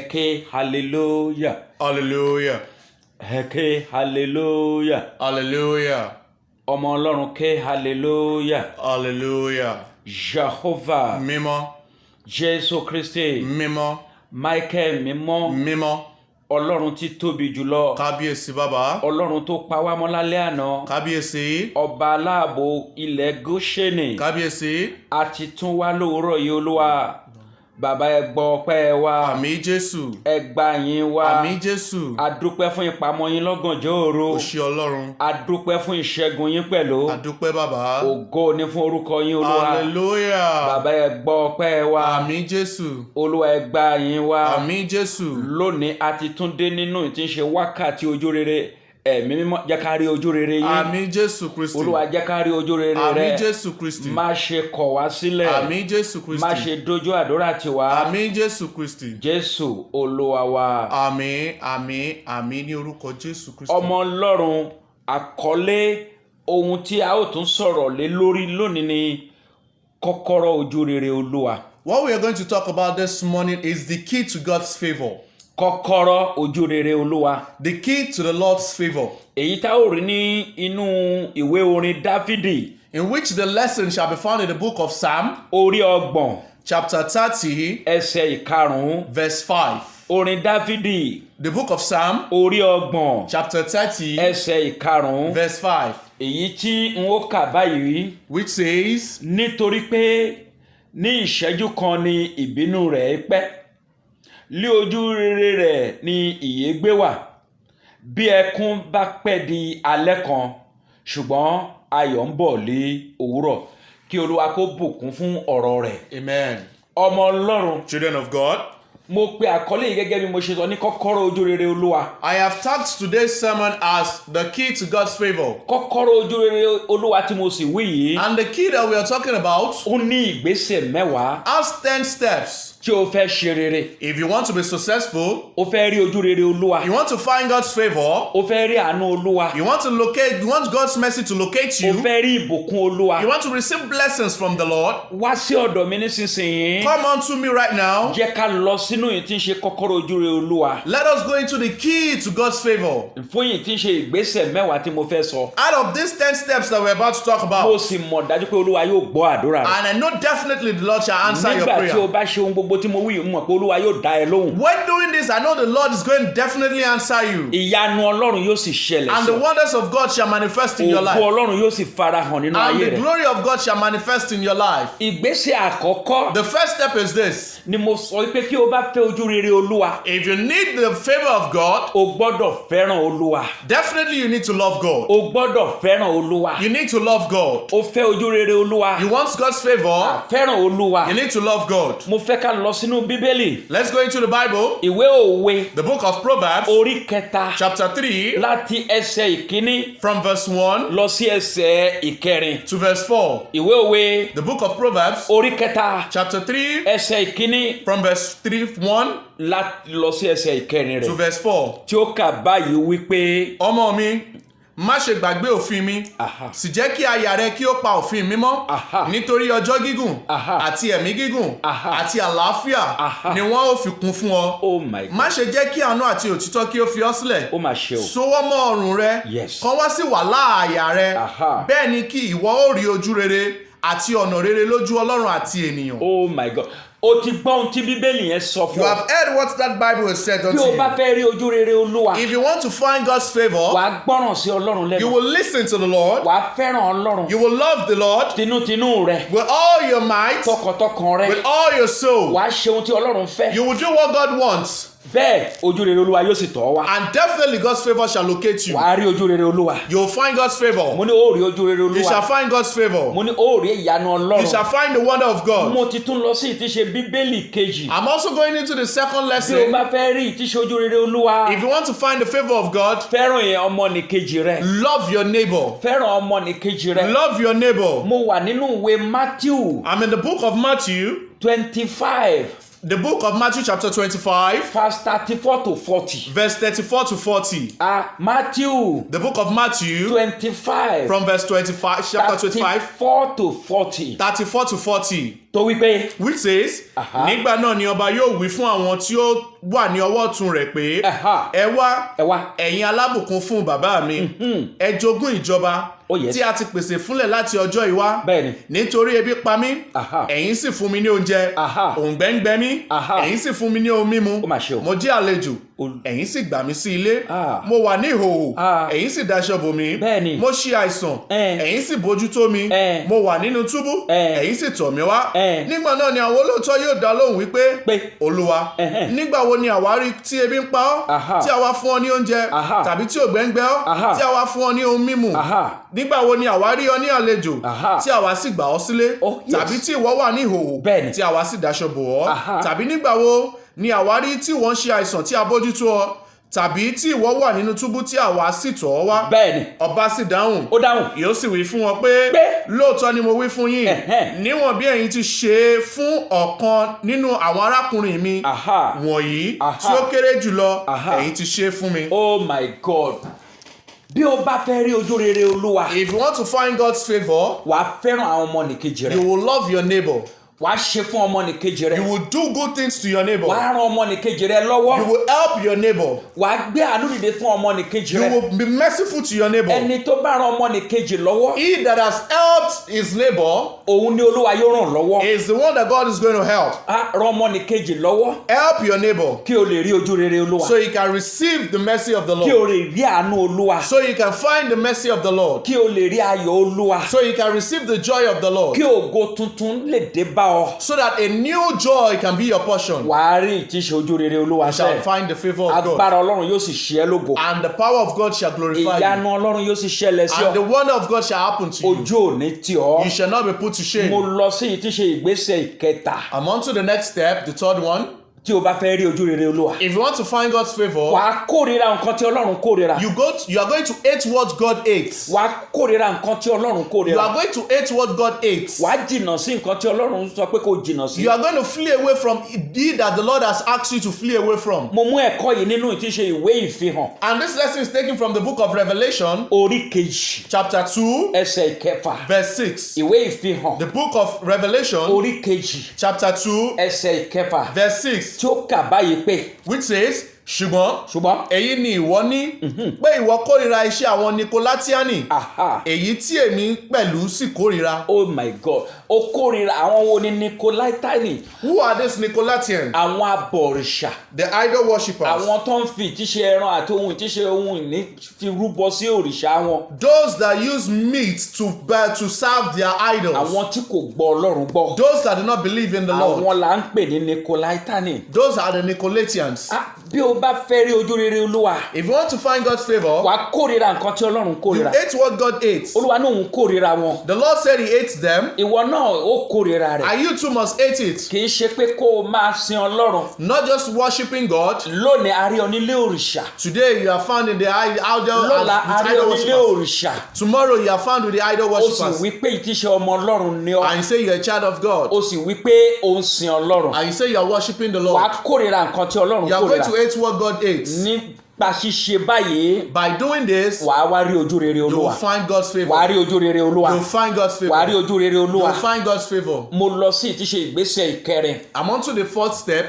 Eke hallelujah. Hallelujah. Eke hallelujah. Hallelujah. Ọmọ Ọlọ́run ké hallelujah. Hallelujah. Jehovah. Mímọ́. Jésù Kristi. Mímọ́. Michael mímọ́. Mímọ́. Ọlọ́run tí tóbi jùlọ. Kábíyèsí bàbá. Ọlọ́run tó pa wá mọ́ lálẹ́ àná. Kábíyèsí. Ọba aláàbò ilẹ̀ Góṣẹ́nì. Kábíyèsí. A ti tún wá lóòrọ̀ yìí Olúwa. Bàbá ẹ gbọ́ ọpẹ́ wa. Àmín Jésù. Ẹ gbà yín wa. Àmín Jésù. A dúpẹ́ fún ìpamọ́ yín lọ́gànjọ́ òru. Ó ṣé Ọlọ́run. A dúpẹ́ fún ìṣẹ́gun yín pẹ̀lú. A dúpẹ́ bàbá. Ògo ni fún orúkọ yín Olúwa. Hallelujah. Bàbá ẹ gbọ́ ọpẹ́ wa. Àmín Jésù. Olúwa ẹ gbà yín wa. Àmín Jésù. Lónìí a ti tún dé nínú tí ń ṣe wákàtí ojú rere. Ẹ̀mí mímọ́ jẹ́ ká rí ojú rere yín. Àmín Jésù Kristi. Olúwa jẹ́ ká rí ojú rere rẹ. Àmín Jésù Kristi. Má ṣe kọ̀ wá sílẹ̀. Àmín Jésù Kristi. Má ṣe dojú àdúrà tiwa. Àmín Jésù Kristi. Jésù Olúwa wa. Àmín, àmín, àmín ní orúkọ Jésù Kristi. Ọmọ Ọlọ́run, àkọlé ohun tí a ó tún sọ̀rọ̀ lé lórí lónìí ni kọ́kọ́rọ́ ojú rere Olúwa. What we are going to talk about this morning is the key to God's favor. Kọ́kọ́rọ́ ojú rere Olúwa. The key to the Lord's favor. Èyí tá ò rí ní inú ìwé orin Dáfídì. In which the lesson shall be found in the book of Psalm, Orí ọgbọ̀n. chapter 30, Ẹsẹ̀ ìkarùn-ún. verse 5. Orin Dáfídì. The book of Psalm, Orí ọgbọ̀n. chapter 30, Ẹsẹ̀ ìkarùn-ún. verse 5, Èyí tí n ó kà báyìí. which says, Nítorí pé ní ìṣẹ́jú kan ni ìbínú rẹ̀ pẹ́. Lí ojú rere rẹ̀ ni ìyè gbé wà. Bí ẹkún bá pẹ́ di alẹ́ kan, ṣùgbọ́n ayọ̀ ń bọ̀ lé òwúrọ̀. Kí Olúwa kó bùkún fún ọ̀rọ̀ rẹ̀. Amen. Ọmọ Ọlọ́run, Children of God, mo pe àkọlé yìí gẹ́gẹ́ bí mo ṣe sọ ní kọ́kọ́rọ́ ojú rere Olúwa. I have tagged today's sermon as the key to God's favor. Kọ́kọ́rọ́ ojú rere Olúwa tí mo sì wí yìí, And the key that we are talking about ó ní ìgbésẹ̀ 10 has 10 steps. tí o fẹ́ ṣe rere. If you want to be successful, O fẹ́ rí ojú rere Olúwa. you want to find God's favor, O fẹ́ rí àánú Olúwa. you want God's mercy to locate O you, fẹ́ rí ìbùkún Olúwa. you want to receive blessings from the Lord, Wá sí ọ̀dọ̀ mi nísinsìnyí. come unto me right now. Jẹ́ ká lọ sínú èyí tí ń ṣe kọ́kọ́rọ́ ojú rere Olúwa. Let us go into the key to God's favor. Fún èyí tí ń ṣe ìgbésẹ̀ 10 tí mo fẹ́ sọ. Out of these 10 steps that we're about to talk Mo about, sì mọ̀ dájú pé Olúwa yóò gbọ́ àdúrà rẹ. and I know definitely the Lord shall answer your Nígbà tí o prayer. bá ṣe ohun gbogbo tí mo wí, mo mọ̀ pé Olúwa yóò dá ẹ lóhùn. When doing this, I know the Lord is going to definitely answer you. Ìyanu Ọlọ́run yóò sì ṣẹlẹ̀ And sí the ọ. wonders of God shall manifest in your Ògo life. Ọlọ́run yóò sì farahàn nínú And ayé the rẹ. glory of God shall manifest in your life. Ìgbésẹ̀ àkọ́kọ́ The first step is this. ni mo sọ pé kí o bá fẹ́ ojú rere Olúwa, If you need the favor of God, o gbọ́dọ̀ fẹ́ràn Olúwa. definitely you need to love God. O gbọ́dọ̀ fẹ́ràn Olúwa. You need to love God. O fẹ́ ojú rere Olúwa. You want God's favor, Fẹ́ràn Olúwa. you need to love God. Mo fẹ́ ká lọ sínú Bíbélì. Let's go into the Bible, Ìwé Òwe the book of Proverbs, orí kẹta chapter 3, láti ẹsẹ̀ ìkíní from verse 1 lọ sí ẹsẹ̀ ìkẹrin. to verse 4. Ìwé Òwe The book of Proverbs, orí kẹta chapter 3, ẹsẹ̀ ìkíní from verse 1 láti lọ sí ẹsẹ̀ ìkẹrin to rẹ̀. verse 4. Tí ó kà báyìí wípé. Ọmọ mi, má ṣe gbàgbé òfin mi, Aha. sì jẹ́ kí àyà rẹ kí ó pa òfin mi mọ́, Aha. nítorí ọjọ́ gígùn Aha. àti ẹ̀mí gígùn Aha. àti àlàáfíà Aha. ni wọ́n ó fi kún fún ọ. Oh my God. Má ṣe jẹ́ kí àánú àti òtítọ́ kí ó fi ọ́ sílẹ̀. Ó mà ṣe o. Sowọ́ mọ́ ọrùn rẹ, Yes. kàn wá sí wàhálà àyà rẹ. Aha. Bẹ́ẹ̀ ni kí ìwọ ó rí ojú rere àti ọ̀nà rere lójú Ọlọ́run àti ènìyàn. Oh my God. O ti gbọ́ ohun tí Bíbélì yẹn sọ You fún ọ. have heard what that Bible has said Bí unto o bá you. fẹ́ rí ojú rere Olúwa, If you want to find God's favor, wà á gbọ́ràn sí Ọlọ́run you lẹ́nu. will listen to the Lord, Wà á fẹ́ràn Ọlọ́run. you will love the Lord Tinútinú rẹ, with all your might, tọkàntọkàn rẹ. with all your soul. Wà á ṣe ohun tí Ọlọ́run fẹ́. You will do what God wants, Bẹ́ẹ̀ ojú rere Olúwa yóò sì tọ̀ ọ́ wá. and definitely God's favor shall locate you. Wà á rí ojú rere Olúwa. You will find God's favor. Mo ní ó rí ojú rere You shall Olúwa. find God's favor. Mo ní ó rí ìyanu You shall Ọlọ́run. find the wonder of God. Mo ti tún lọ sí ìtíṣe Bíbélì kejì. I'm also going into the second Bí o lesson. bá fẹ́ rí ìtíṣe ojú rere Olúwa, If you want to find the favor of God, fẹ́ràn ọmọnìkejì rẹ. love your neighbor. Fẹ́ràn ọmọnìkejì rẹ. Love your neighbor. Mo wà nínú ìwé Matthew I'm in the book of Matthew, 25 The book of Matthew chapter 25, verse 34 to 40. verse 34 to 40. Matthew The book of Matthew 25 from verse 25, chapter 25, 34 to 40. 34 to 40. Tó wí pé Which says, nígbà náà ni ọba yóò wí fún àwọn tí ó wà ní ọwọ́ ọ̀tún rẹ̀ pé, ẹ wá, ẹ̀yin alábùkún fún bàbá mi, ẹ jogún ìjọba tí a ti pèsè fúnlẹ̀ láti ọjọ́ ìwá. Nítorí ebi pa mí, ẹ̀yin sì fún mi ní oúnjẹ, òǹgbẹ ń gbẹ mí, ẹ̀yin sì fún mi ní ohun mímu, mo jẹ́ àlejò, ẹ̀yin sì gbà mí sí ilé, mo wà ní ìhòhò, ẹ̀yin sì daṣọ bò mí, mo ṣe àìsàn, ẹ̀yin sì bójútó mi, mo wà nínú túbú, ẹ̀yin sì tọ̀ mí wá. Nígbà náà ni àwọn olóòótọ́ yóò dá lóhùn wípé, Olúwa, nígbà wo ni àwa rí tí ebi ń pa ọ́, tí àwa fún ọ ní oúnjẹ, tàbí tí òǹgbẹ ń gbẹ ọ́, tí àwa fún ọ ní ohun mímu? Nígbà wo ni àwa rí ọ ní àlejò, tí àwa sì gbà ọ́ sílé, tàbí tí ìwọ wà ní ìhòhò, tí àwa sì daṣọ bò ọ́? Tàbí nígbà wo ni àwa rí tí wọ́n ń ṣe àìsàn tí a bójútó ọ, tàbí tí ìwọ wà nínú túbú tí àwa sì tọ̀ ọ́ wá? Ọba sì dáhùn, yóò sì wí fún wọn pé, lóòótọ́ ni mo wí fún yín, níwọ̀n bí ẹ̀yin ti ṣe fún ọ̀kan nínú àwọn arákùnrin mi wọ̀nyí tí ó kéré jùlọ, ẹ̀yin ti ṣe fún mi. Oh my God. Bí o bá fẹ́ rí ojú rere Olúwa, If you want to find God's favor, wàá fẹ́ràn àwọn ọmọnìkejì you rẹ. will love your neighbor. Wàá ṣe fún ọmọnìkejì You rẹ. will do good things to your neighbor. Wàá ran ọmọnìkejì rẹ lọ́wọ́. You will help your neighbor. Wàá gbé àánú dìde fún ọmọnìkejì You rẹ. will be merciful to your neighbor. Ẹni tó bá ran ọmọnìkejì lọ́wọ́, He that has helped his neighbor òun ni Olúwa yóò ràn lọ́wọ́. is the one that God is going to help. Ran ọmọnìkejì lọ́wọ́ Help your neighbor kí o lè rí ojú rere Olúwa. so he can receive the mercy of the Kí o Lord. lè rí àánú Olúwa. So you can find the mercy of the Lord. Kí o lè rí ayọ̀ Olúwa. So you can receive the joy of the Lord. Kí ògo tuntun lè dé bá ọ. So that a new joy can be your portion. Wàá rí ìtíṣe ojú rere Olúwa You shall sẹ́ẹ̀. find the favor of God. Agbára Ọlọ́run yóò sì ṣe ẹ́ lógo. And the power of God shall glorify Ìyanu you. Ọlọ́run yóò sì ṣẹlẹ̀ sí And the ọ. wonder of God shall happen to you. Ojú ò ní tì ọ́. You shall not be put to Mo shame. lọ sí ìtíṣe ìgbésẹ̀ ìkẹta. I'm on to the next step, the third one. Tí o bá fẹ́ rí ojú rere Olúwa, If you want to find God's favor, wàá kórìíra nǹkan tí Ọlọ́run kórìíra. you are going to hate what God hates. Wàá kórìíra nǹkan tí Ọlọ́run You kórìíra. are going to hate what God hates. Wàá jìnnà sí nǹkan tí Ọlọ́run sọ pé kò jìnnà sí. You are going to flee away from it that the Lord has asked you to flee away from. Mo mú ẹ̀kọ́ yìí nínú ìtíṣe ìwé ìfihàn And this lesson is taken from the book of Revelation, orí kejì chapter 2, ẹsẹ̀ ìkẹfà. verse 6. Ìwé ìfihàn The book of Revelation, orí kejì chapter 2, ẹsẹ̀ ìkẹfà verse 6, tí ó kà báyìí pé which says, ṣùgbọ́n ṣùgbọ́n èyí ni ìwọ ní pé ìwọ kórìíra iṣẹ́ àwọn Nikolatiani, èyí tí èmi pẹ̀lú sì kórìíra. oh my God, ó kórìíra àwọn wo ni Nicolaitani? Who are these Nicolatians? Àwọn abọ̀rìṣà, The idol worshippers. àwọn tó ń fi ìtíṣe ẹran àti ohun ìtíṣe ohun ìní fi rúbọ sí òrìṣà wọn, Those that use meat to serve their idols. àwọn tí kò gbọ́ Ọlọ́run gbọ́, Those that do not believe in the Lord. àwọn là ń pè ní Nicolaitani. Those are the Nicolatians. Bí o bá fẹ́ rí ojú rere Olúwa, If you want to find God's favor, wàá kórìíra nǹkan tí Ọlọ́run you kórìíra. hate what God hates. Olúwa náà òun kórìíra wọn. The Lord said he hates them, Ìwọ náà ó kórìíra rẹ̀. and you too must hate it. Kì í ṣe pé kó o máa sin Ọlọ́run. Not just worshiping God. Lónìí a rí ọ nílé òrìṣà. Today you are found in the idol Lọ́la a rí ọ nílé worshippers. òrìṣà. Tomorrow you are found with the idol Ó sì worshippers. wí pé ìtíṣe ọmọ Ọlọ́run ni ọ́. And you say you are a child of God. Ó sì wí pé ó ń sin Ọlọ́run. And you say you are worshiping the Wàá Lord. kórìíra nǹkan tí Ọlọ́run You are going kórìíra. to hate what God hates. Nípa ṣíṣe báyìí, By doing this, wàá wá rí ojú rere you will Olúwa. find God's Wàá favor. rí ojú rere Olúwa. You will find God's Wàá rí favor. ojú rere You Olúwa. will find God's favor. Mo lọ sí ìtíṣe ìgbésẹ̀ ìkẹrin. I'm on to the fourth step.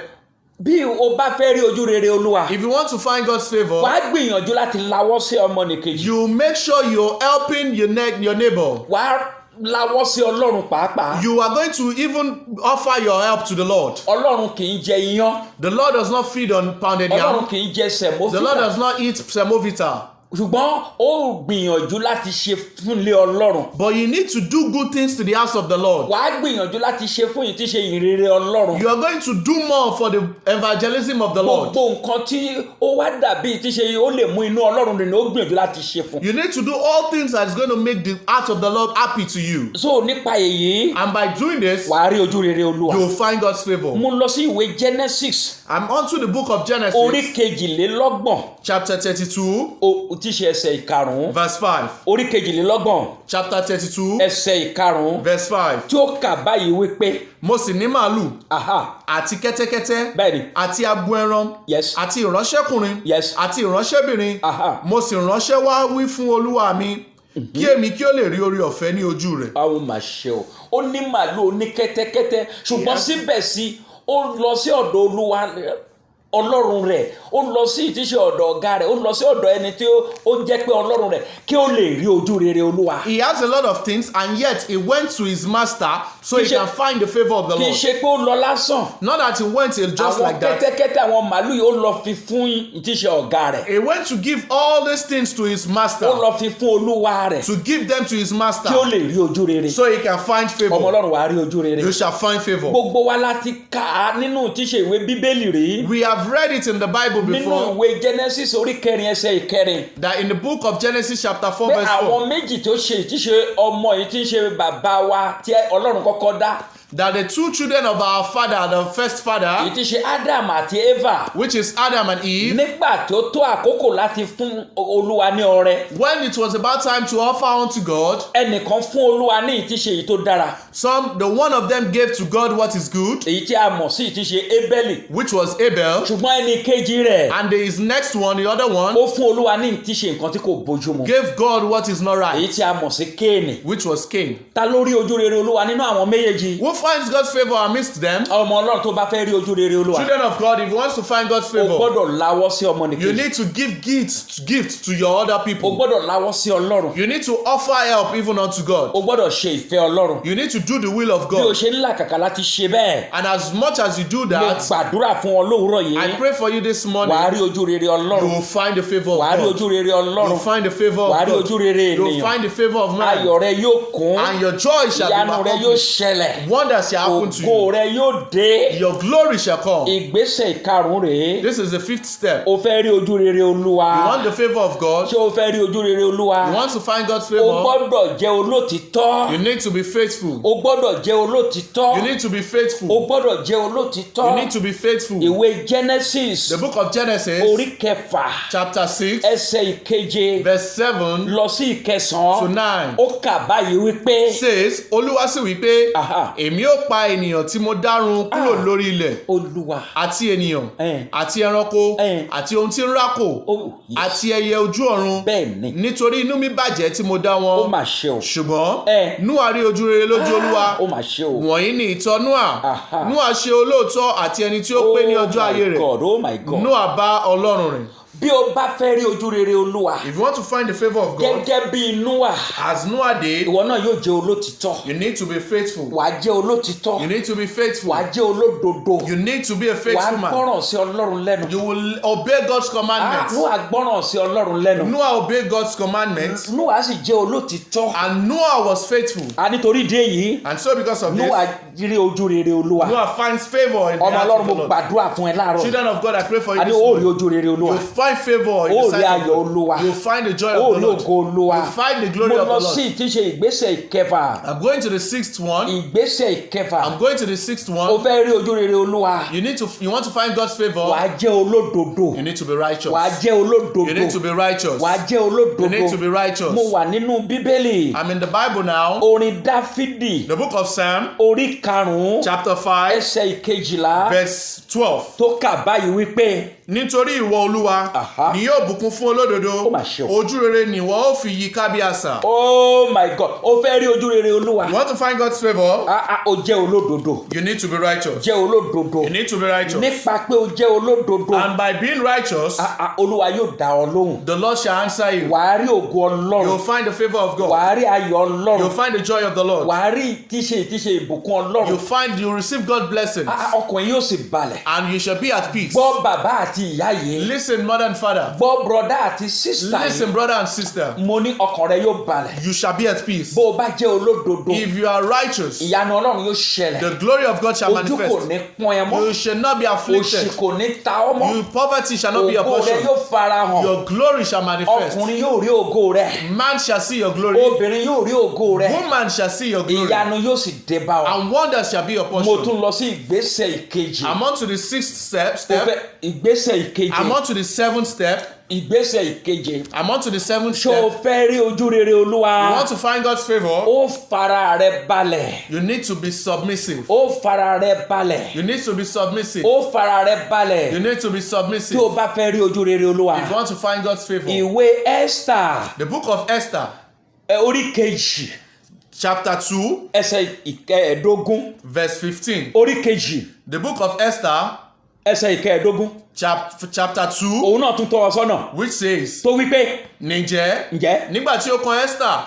Bí o bá fẹ́ rí ojú rere Olúwa, If you want to find God's favor, wàá gbìyànjú láti lawọ́ sí ọmọnìkejì. you make sure you're helping your neighbor. Wàá lawọ́ sí Ọlọ́run pàápàá. You are going to even offer your help to the Lord. Ọlọ́run kì í jẹ iyán. The Lord does not feed on pounded Ọlọ́run yam. kì í jẹ The Lord sẹ̀mófítà. does not eat semovita. Ṣùgbọ́n ó gbìyànjú láti ṣe fúnlé Ọlọ́run. But you need to do good things to the house of the Lord. Wàá gbìyànjú láti ṣe fún ìtíṣe ìrere Ọlọ́run. You are going to do more for the evangelism of the Lord. Gbogbo nǹkan tí ó wá dàbí ìtíṣe ó lè mú inú Ọlọ́run dùn ni ó gbìyànjú láti ṣe fún. You need to do all things that is going to make the heart of the Lord happy to you. So nípa èyí, And by doing this, wàá rí ojú rere Olúwa. you will find God's favor. Mo lọ sí ìwé Genesis I'm on to the book of orí Genesis, kejìlélọ́gbọ̀n chapter 32, tí ṣe ẹsẹ̀ ìkarùn-ún. verse 5. Orí kejìlélọ́gbọ̀n. Chapter 32. Ẹsẹ̀ ìkarùn-ún. verse 5. Tí ó kà báyìí wípé. Mo sì ní màálù. Aha. Àti kẹ́tẹ́kẹ́tẹ́. Bẹ́ẹ̀ni. Àti abo ẹran. Yes. Àti ìránṣẹ́kùnrin. Yes. Àti ìránṣẹ́bìnrin. Aha. Mo sì ránṣẹ́ wá wí fún olúwa mi kí èmi kí ó lè rí oore ọ̀fẹ́ ní ojú rẹ̀. Àwọn máa ṣe o. Ó ní màálù, ó ní kẹ́tẹ́kẹ́tẹ́, ṣùgbọ́n síbẹ̀ sí ó lọ sí ọ̀dọ̀ Olúwa Ọlọ́run rẹ̀, ó lọ sí ìtíṣe ọ̀dọ̀ ọ̀gá rẹ̀, ó lọ sí ọ̀dọ̀ ẹni tí ó jẹ́ pé Ọlọ́run rẹ̀ kí ó lè rí ojú rere Olúwa. He has a lot of things and yet he went to his master so he can find the favour of the Lord. Kì í ṣe pé ó lọ lásán. Not that he went just like that. Àwọn kẹ́tẹ́kẹ́tẹ́ àwọn màálù yìí ó lọ fi fún ìtíṣe ọ̀gá rẹ̀. He went to give all these things to his master. Ó lọ fi fún Olúwa rẹ̀. To give them to his master. Kí ó lè rí ojú rere. So he can find favour. Ọmọ Ọlọ́run wàá rí ojú rere. You shall find favour. Gbogbo wa láti kà á nínú ìtíṣe ìwé Bíbélì rí. We have read it in the Bible before. Nínú ìwé Genesis orí kẹrin ẹsẹ̀ ìkẹrin. That in the book of Genesis chapter 4 verse 4. Pé àwọn méjì tó ṣe ìtíṣe ọmọ yìí tí ń ṣe bàbá wa tí Ọlọ́run kọ́kọ́ dá. That the two children of our father, the first father, èyí tí ṣe Adam àti Eva, which is Adam and Eve, nígbà tó tó àkókò láti fún Olúwa ní ọrẹ. when it was about time to offer unto God, ẹnìkan fún Olúwa ní ìtíṣe èyí tó dára. the one of them gave to God what is good, èyí tí a mọ̀ sí ìtíṣe Ébẹ́lì. which was Abel, ṣùgbọ́n ẹnì kejì rẹ̀. and his next one, the other one, ó fún Olúwa ní ìtíṣe nǹkan tí kò bójúmu. gave God what is not right, èyí tí a mọ̀ sí Kéènì. which was Cain. Ta ló rí ojú rere Olúwa nínú àwọn méjèèjì? Who finds God's favour amidst them? ọmọ Ọlọ́run tó bá fẹ́ rí ojú rere Olúwa. Children of God, if you want to find God's o favour, gbọ́dọ̀ láwọ́ sí ọmọnìkejì. you need to give gifts to your other o people. gbọ́dọ̀ láwọ́ sí Ọlọ́run. You need to offer help even unto God. o gbọ́dọ̀ ṣe ìfẹ́ Ọlọ́run. You need to do the will of bí o God. ṣe ń làkàkà láti ṣe bẹ́ẹ̀. And as much as you do mo that, gbàdúrà fún ọ lówùúrọ̀ I yìí. pray for you this morning, wàá rí ojú rere you Ọlọ́run. will find the favour wàá rí of ojú God. rere You will Ọlọ́run. find the favour wàá of rí God. ojú rere You will ènìyàn. find the favour of man. ayọ̀ rẹ yóò kún. And your joy shall be ìyanu rẹ yóò accomplished. ṣẹlẹ̀. Wonders shall happen to ògo you. rẹ yóò dé. Your glory shall come. ìgbésẹ̀ ìkarùn-ún rèé. This is the 5th step. o fẹ́ rí ojú rere Olúwa. You want the favour of God. ṣé o fẹ́ rí ojú rere Olúwa? You want to find God's o favour. gbọ́dọ̀ jẹ́ olótìtọ́. You need to be faithful. o gbọ́dọ̀ jẹ́ olótìtọ́. You need to be o faithful. gbọ́dọ̀ jẹ́ olótìtọ́. You need to be faithful. ìwé Genesis The book of Genesis, orí kẹfà chapter 6, ẹsẹ̀ ìkeje verse 7 lọ sí to ìkẹsàn-án 9. ó kà báyìí wípé. Says, Olúwa sì wí pé, Aha. èmi ó pa ènìyàn tí mo dárun kúrò lórí ilẹ̀, Olúwa. àti ènìyàn, àti ẹranko, Eh. àti ohun tí ń rákò, Oh, yes. àti ẹyẹ ojú ọ̀run, bẹ́ẹ̀ ni nítorí inú mi bàjẹ́ tí mo dá ó wọn. mà ṣe o. Ṣùgbọ́n Eh. Nóà rí ojú rere lójú Olúwa. ó mà ṣe o. Wọ̀nyí ni ìtọ́ Nóà. Aha. Nóà ṣe olóòótọ́ àti ẹni tí ó pé ní ọjọ́ ayé rẹ̀. Oh my God. Nóà bá Ọlọ́run rìn. bí o bá fẹ́ rí ojú rere Olúwa If you want to find the favour of God, gẹ́gẹ́ bí Nóà as Noah did, ìwọ náà yóò jẹ́ olótìtọ́. you need to be faithful. wàá jẹ́ olótìtọ́. You need to be faithful. wàá jẹ́ olódodo. You need to be a wàá faithful man. gbọ́ràn sí Ọlọ́run lẹ́nu. You will obey God's commandments. Nóà gbọ́ràn sí Ọlọ́run lẹ́nu. Noah obeyed God's commandments, Nóà sì jẹ́ olótìtọ́. and Noah was faithful. a nítorí ìdí èyí And so because of this, Nóà rí ojú rere Olúwa. Noah finds favour in the ọmọ heart Ọlọ́run of mo the Lord. gbàdúrà fún ẹ láàárọ̀. Children of God, I pray for you a ní this ó rí morning. ojú rere Olúwa. You'll find favour in ó the rí sight of ayọ̀ God. Olúwa. You'll find the joy ó of rí the Lord. ògo Olúwa. You'll find the glory mo of the lọ Lord. sí ìtíṣe ìgbésẹ̀ ìkẹfà. I'm going to the 6th one. ìgbésẹ̀ ìkẹfà. I'm going to the 6th o one. fẹ́ rí ojú rere Olúwa. You want to find God's favour. wàá jẹ́ olódodo. You need to be righteous. wàá jẹ́ olódodo. You need to be righteous. wàá jẹ́ olódodo. You need to be righteous. mo wà nínú Bíbélì. I'm in the Bible now. orin Dáfídì. The book of Psalm, orí karùn-ún. chapter 5, ẹsẹ̀ ìkejìlá. verse 12. tó kà báyìí wípé. Nítorí ìwọ Olúwa Aha. ni yóò bùkún fún olódodo, Ó mà ṣe o. ojú rere ni ìwọ ó fi yí ká bí àṣà. oh my God o fẹ́ rí ojú rere Olúwa. You want to find God's favour? o jẹ́ olódodo. You need to be righteous. jẹ́ olódodo. You need to be righteous. nípa pé o jẹ́ olódodo. And by being righteous, Olúwa yóò dá ọ lóhùn. the Lord shall answer you. wàá rí ògo You'll Ọlọ́run. find the favour of God. wàá rí ayọ̀ You'll Ọlọ́run. find the joy of the Lord. wàá rí ìtíṣe ìbùkún Ọlọ́run. You'll receive God's blessings. ọkàn yóò sì balẹ̀. And you shall be at peace. gbọ́ bàbá àti ìyá yìí. Listen, mother and father. gbọ́ brọ̀dá àti sísà Listen, yìí. brother and sister. mo ní ọkàn rẹ yóò balẹ̀. You shall be at peace. bó o bá jẹ́ olódodo. If you are righteous, ìyanu Ọlọ́run yóò ṣẹlẹ̀. the glory of God shall ojú kò manifest. ní pọ́n ẹ mọ́. You shall not be òṣì afflicted. kò ní ta ọ́ mọ́. Poverty shall not be your ògo rẹ portion. yóò farahàn. Your glory shall manifest. ọkùnrin yóò rí ògo rẹ. Man shall see your glory. obìnrin yóò rí ògo rẹ. Woman shall see your glory. ìyanu yóò sì dé bá ọ. And wonders shall be your mo portion. tún lọ sí ìgbésẹ̀ ìkejì. I'm on to the 6th step. ìgbésẹ̀ ìkejì. I'm on to the 7th seventh step. Ìgbésẹ̀ ìkeje. I'm on to the seventh Ṣé o step. fẹ́ rí ojú rere Olúwa? You want to find God's favor? Ó fara rẹ balẹ̀. You need to be submissive. Ó fara rẹ balẹ̀. You need to be submissive. Ó fara rẹ balẹ̀. You need to be Tí submissive. o bá fẹ́ rí ojú rere Olúwa. If you want to find God's favor. Ìwé Esther. The book of Esther. Orí kejì. Chapter 2. Ẹsẹ̀ ìkẹẹ̀dógún. Verse 15. Orí kejì. The book of Esther. Ẹsẹ̀ ìkẹẹ̀dógún. Chapter 2. Òun náà tún tọ́ ọ sọ́nà. Which says. Tó wípé. Ǹjẹ́ nígbà tí ó kan Esther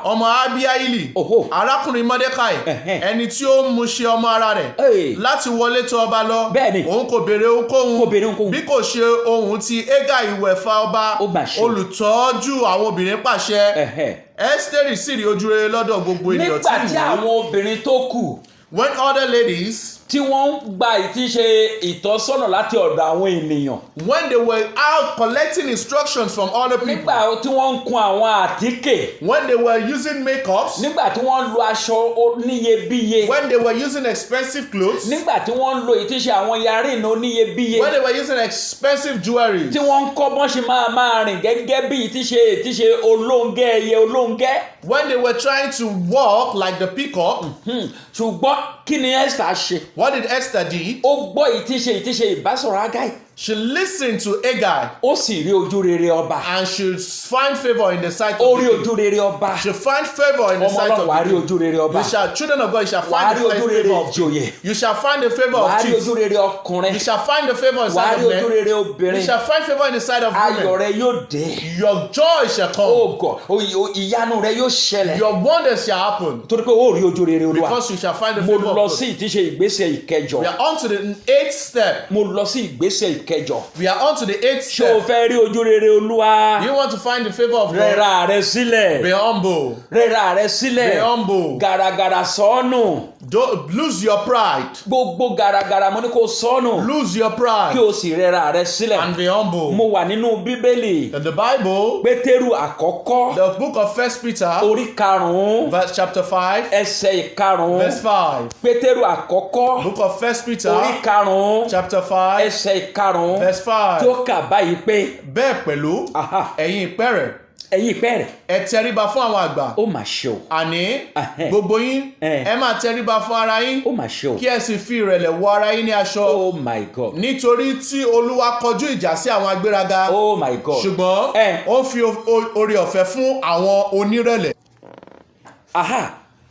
ọmọ Abiaili arákùnrin Mordecai ẹni tí ó mú ṣe ọmọ ara rẹ̀ láti wọlé tọ̀ ọba lọ òun kò béèrè ohunkóhun bí kò ṣe ohun tí Hegai ìwẹ̀fà ọba olùtọ́jú àwọn obìnrin pàṣẹ. Ẹ́sítérì sì rí ojú rere lọ́dọ̀ gbogbo ènìyàn tí nígbà tí àwọn obìnrin tó kù. When other ladies. Tí wọ́n ń gba ìtíṣe ìtọ́sọ́nà láti ọ̀dọ̀ àwọn ènìyàn. When they were out collecting instructions from other people. Nígbà tí wọ́n ń kun àwọn àtíkè. When they were using makeups. Nígbà tí wọ́n ń lo aṣọ oníyebíye. When they were using expensive clothes. Nígbà tí wọ́n ń lo ìtíṣe àwọn yarín oníyebíye. When they were using expensive jewelry. Tí wọ́n ń kọ́ bọ́n ṣe máa rìn gẹ́gẹ́ bí ìtíṣe olóńgẹ́ ẹyẹ olóńgẹ́. When they were trying to walk like the peacock. Ṣùgbọ́n kí ni Esther ṣe? What did Esther do? Ó gbọ́ ìtíṣe ìbásọ̀rọ̀ Hegai. She listened to Hegai. Ó sì rí ojú rere ọba. And she find favor in the sight of the king. Ó rí ojú rere ọba. She find favor in the sight of the king. Ọmọ Ọlọ́run wá rí ojú rere ọba. Children of God, you shall find the favor of ìjòyè. You shall find the favor of chiefs. Wá rí ojú rere ọkùnrin. You shall find the favor in the sight of men. Wá rí ojú rere obìnrin. You shall find favor in the sight of women. Ayọ̀ rẹ yóò dé. Your joy shall come. Oh God, ìyanu rẹ yóò ṣẹlẹ̀. Your wonders shall happen. Torí pé ó rí ojú rere Olúwa. Because you shall find the favor of God. Mo lọ sí ìtíṣe ìgbésẹ̀ ìkẹjọ. We are on to the 8th step. Mo lọ sí ìgbésẹ̀ ìkẹjọ. We are on to the 8th step. Ṣé o fẹ́ rí ojú rere Olúwa? You want to find the favor of God? Rẹra rẹ sílẹ̀. Be humble. Rẹra rẹ sílẹ̀. Be humble. Gàràgàrà sọ́nù. Don't lose your pride. Gbogbo gàràgàrà mo ní kó sọ́nù. Lose your pride. Kí o sì rẹra rẹ sílẹ̀. And be humble. Mo wà nínú Bíbélì. In the Bible. Pétérù àkọ́kọ́. The book of 1 Peter. Orí karùn-ún. Verse chapter 5. Ẹsẹ̀ ìkarùn-ún. Verse 5. Pétérù àkọ́kọ́. Book of 1 Peter. Orí karùn-ún. Chapter 5. Ẹsẹ̀ ìkarùn-ún. Verse 5. Tí ó kà báyìí pé. Bẹ́ẹ̀ pẹ̀lú ẹ̀yin ìpẹ́rẹ̀. Ẹ̀yin ìpẹ́rẹ̀. Ẹ tẹríba fún àwọn àgbà. Ó mà ṣe o. Àní gbogbo yín ẹ máa tẹríba fún ara yín. Ó mà ṣe o. Kí ẹ sì fi ìrẹ̀lẹ̀ wọ ara yín ní aṣọ. Oh my God. Nítorí tí Olúwa kọjú ìjà sí àwọn agbéraga. Oh my God. Ṣùgbọ́n ó fi oore ọ̀fẹ́ fún àwọn onírẹ̀lẹ̀.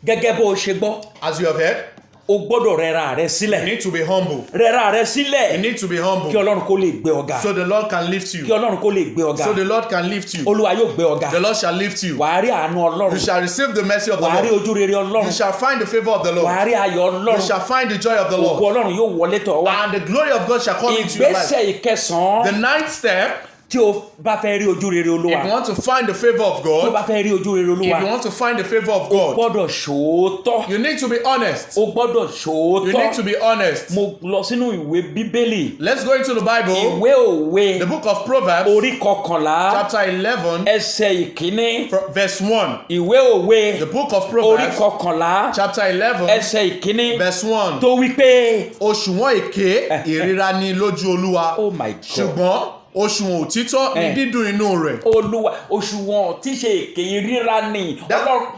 Gẹ́gẹ́ bó o ṣe gbọ́. As you have heard. O gbọ́dọ̀ rẹra rẹ sílẹ̀. You need to be humble. Rẹra rẹ sílẹ̀. You need to be humble. Kí Ọlọ́run kó lè gbé ọ ga. So the Lord can lift you. Kí Ọlọ́run kó lè gbé ọ ga. So the Lord can lift you. Olúwa yóò gbé ọ ga. The Lord shall lift you. Wàá rí àánú Ọlọ́run. You shall receive the mercy of the Lord. Wàá rí ojú rere Ọlọ́run. You shall find the favor of the Lord. Wàá rí ayọ̀ Ọlọ́run. You shall find the joy of the Lord. Ògo Ọlọ́run yóò wọlé tọ̀ wá. And the glory of God shall come into your life. Ìgbésẹ̀ ìkẹsàn-án. The 9th step. Tí o bá fẹ́ rí ojú rere Olúwa. If you want to find the favor of God. Tí o bá fẹ́ rí ojú rere Olúwa. If you want to find the favor of God. O gbọ́dọ̀ ṣòótọ́. You need to be honest. O gbọ́dọ̀ ṣòótọ́. You need to be honest. Mo lọ sínú ìwé Bíbélì. Let's go into the Bible. Ìwé òwe. The book of Proverbs. Orí kọkànlá. Chapter 11. Ẹsẹ̀ ìkíní. Verse 1. Ìwé òwe. The book of Orí Proverbs. kọkànlá. Chapter 11. Ẹsẹ̀ ìkíní. Verse 1. Tó wí pé. Òṣùwọ̀n èké ìríra ni lójú Olúwa. Oh my God. Ṣùgbọ́n òṣùwọ̀n òtítọ́ ní dídùn inú rẹ̀. Olúwa òṣùwọ̀n tí ṣe èké ríra ni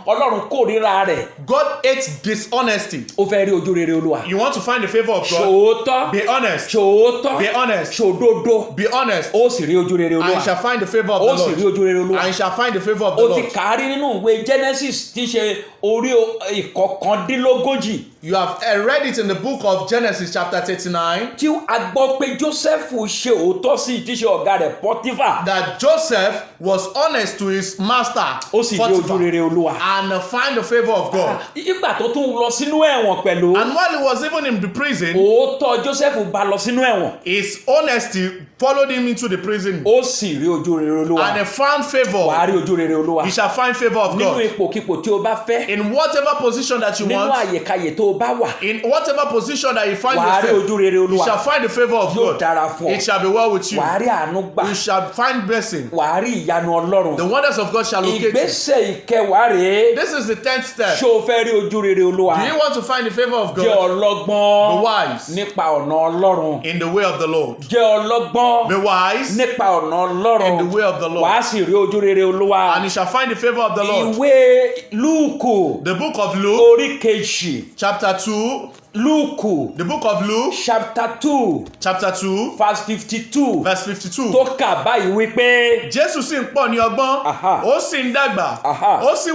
Ọlọ́run kórìíra rẹ̀. God hates dishonesty. Ó fẹ́ rí ojú rere Olúwa. You want to find the favor of God? Ṣòótọ́. Be honest. Ṣòótọ́. Be honest. Ṣòdodo. Be honest. Ó sì rí ojú rere Olúwa. And you shall find the favor of the Ó sì rí Lord. ojú rere Olúwa. And you shall find the favor of the Ó ti Lord. kàárí nínú ìwé Genesis tí ṣe orí ìkọkàndínlógójì. You have read it in the book of Genesis chapter 39. Tí a gbọ́ pé Joseph ṣe òótọ́ sí ìtíṣe ọ̀gá rẹ̀ Pọ́tífà. That Joseph was honest to his master. Ó sì rí ojú rere Olúwa. And find the favor of God. Ìgbà tó tún lọ sínú ẹ̀wọ̀n pẹ̀lú. And while he was even in the prison. Òótọ́ Joseph bá lọ sínú ẹ̀wọ̀n. His honesty followed him into the prison. Ó sì rí ojú rere Olúwa. And he found favor. Wàá rí ojú rere Olúwa. You shall find favor of God. Nínú ipòkípò tí o bá fẹ́. In whatever position that you want. Nínú àyèkáyè tó o bá wà. In whatever position that you find yourself. You shall find the favor of God. It shall be well with you. Wàá rí àánú gbà. You shall find blessing. Wàá rí ìyanu Ọlọ́run. The wonders of God shall locate you. Ìgbésẹ̀ ìkẹwàá rèé. This is the 10th step. Ṣé o fẹ́ rí ojú rere Olúwa? Do you want to find the favor of God? Jẹ́ ọlọ́gbọ́n. Be wise nípa ọ̀nà Ọlọ́run. in the way of the Lord. Jẹ́ ọlọ́gbọ́n. Be wise nípa ọ̀nà Ọlọ́run. in the way of the Lord. Wàá sì rí ojú rere Olúwa. And you shall find the favor of the Lord. Ìwé Lúùkù. The book of Luke, Orí kejì. chapter 2. Lúùkù. The book of Luke, Chapter 2. chapter 2, Verse 52. verse 52. Tó kà báyìí wípé. Jésù sì ń pọ̀ ní ọgbọ́n, Aha. ó sì ń dàgbà, Aha. ó sì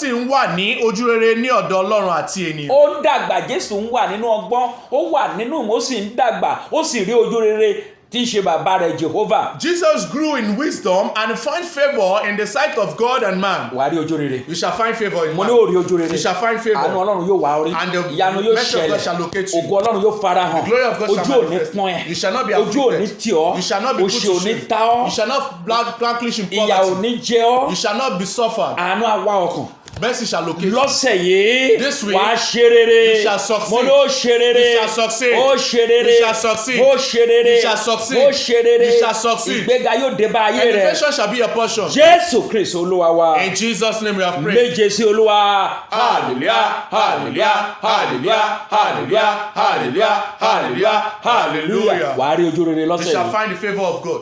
ń wà ní ojú rere ní ọ̀dọ̀ Ọlọ́run àti ènìyàn. Ó ń dàgbà, Jésù ń wà nínú ọgbọ́n, ó wà nínú ìmọ̀, ó sì ń dàgbà, ó sì rí ojú rere tí ń ṣe bàbá rẹ̀ Jehovah. Jesus grew in wisdom and found favor in the sight of God and man. Wàá rí ojú rere. You shall find favor in Mo ní man. ó rí ojú rere. You shall find favor. Àánú Ọlọ́run yóò wá orí. And the Ìyanu yóò mercy of God shall ṣẹlẹ̀. locate you. Ògo Ọlọ́run yóò farahàn. The glory of God shall Ojú ò ní manifest. pọ́n ẹ. You shall not be Ojú ò ní afflicted. tì ọ́. You shall not be put Òṣì to ò ní shame. ta ọ́. You shall not languish in Ìyà ò poverty. ní jẹ ọ́. You shall not be suffered. Àánú á wá ọkàn. Mercy shall locate you. Lọ́sẹ̀ yìí This week, wàá ṣe rere. you shall succeed. Mo ní ó ṣe rere. You shall succeed. Ó ṣe rere. You shall succeed. Ó ṣe rere. You shall succeed. Ó ṣe rere. You shall succeed. Ìgbéga yóò dé bá ayé rẹ. Elevation shall be your portion. Jésù Kristi Olúwa wa. In Jesus' name we have prayed. Méje sí Olúwa. Hallelujah, hallelujah, hallelujah, hallelujah, hallelujah, hallelujah, hallelujah. Wàá rí ojú rere You lọ́sẹ̀ shall yìí. find the favor of God.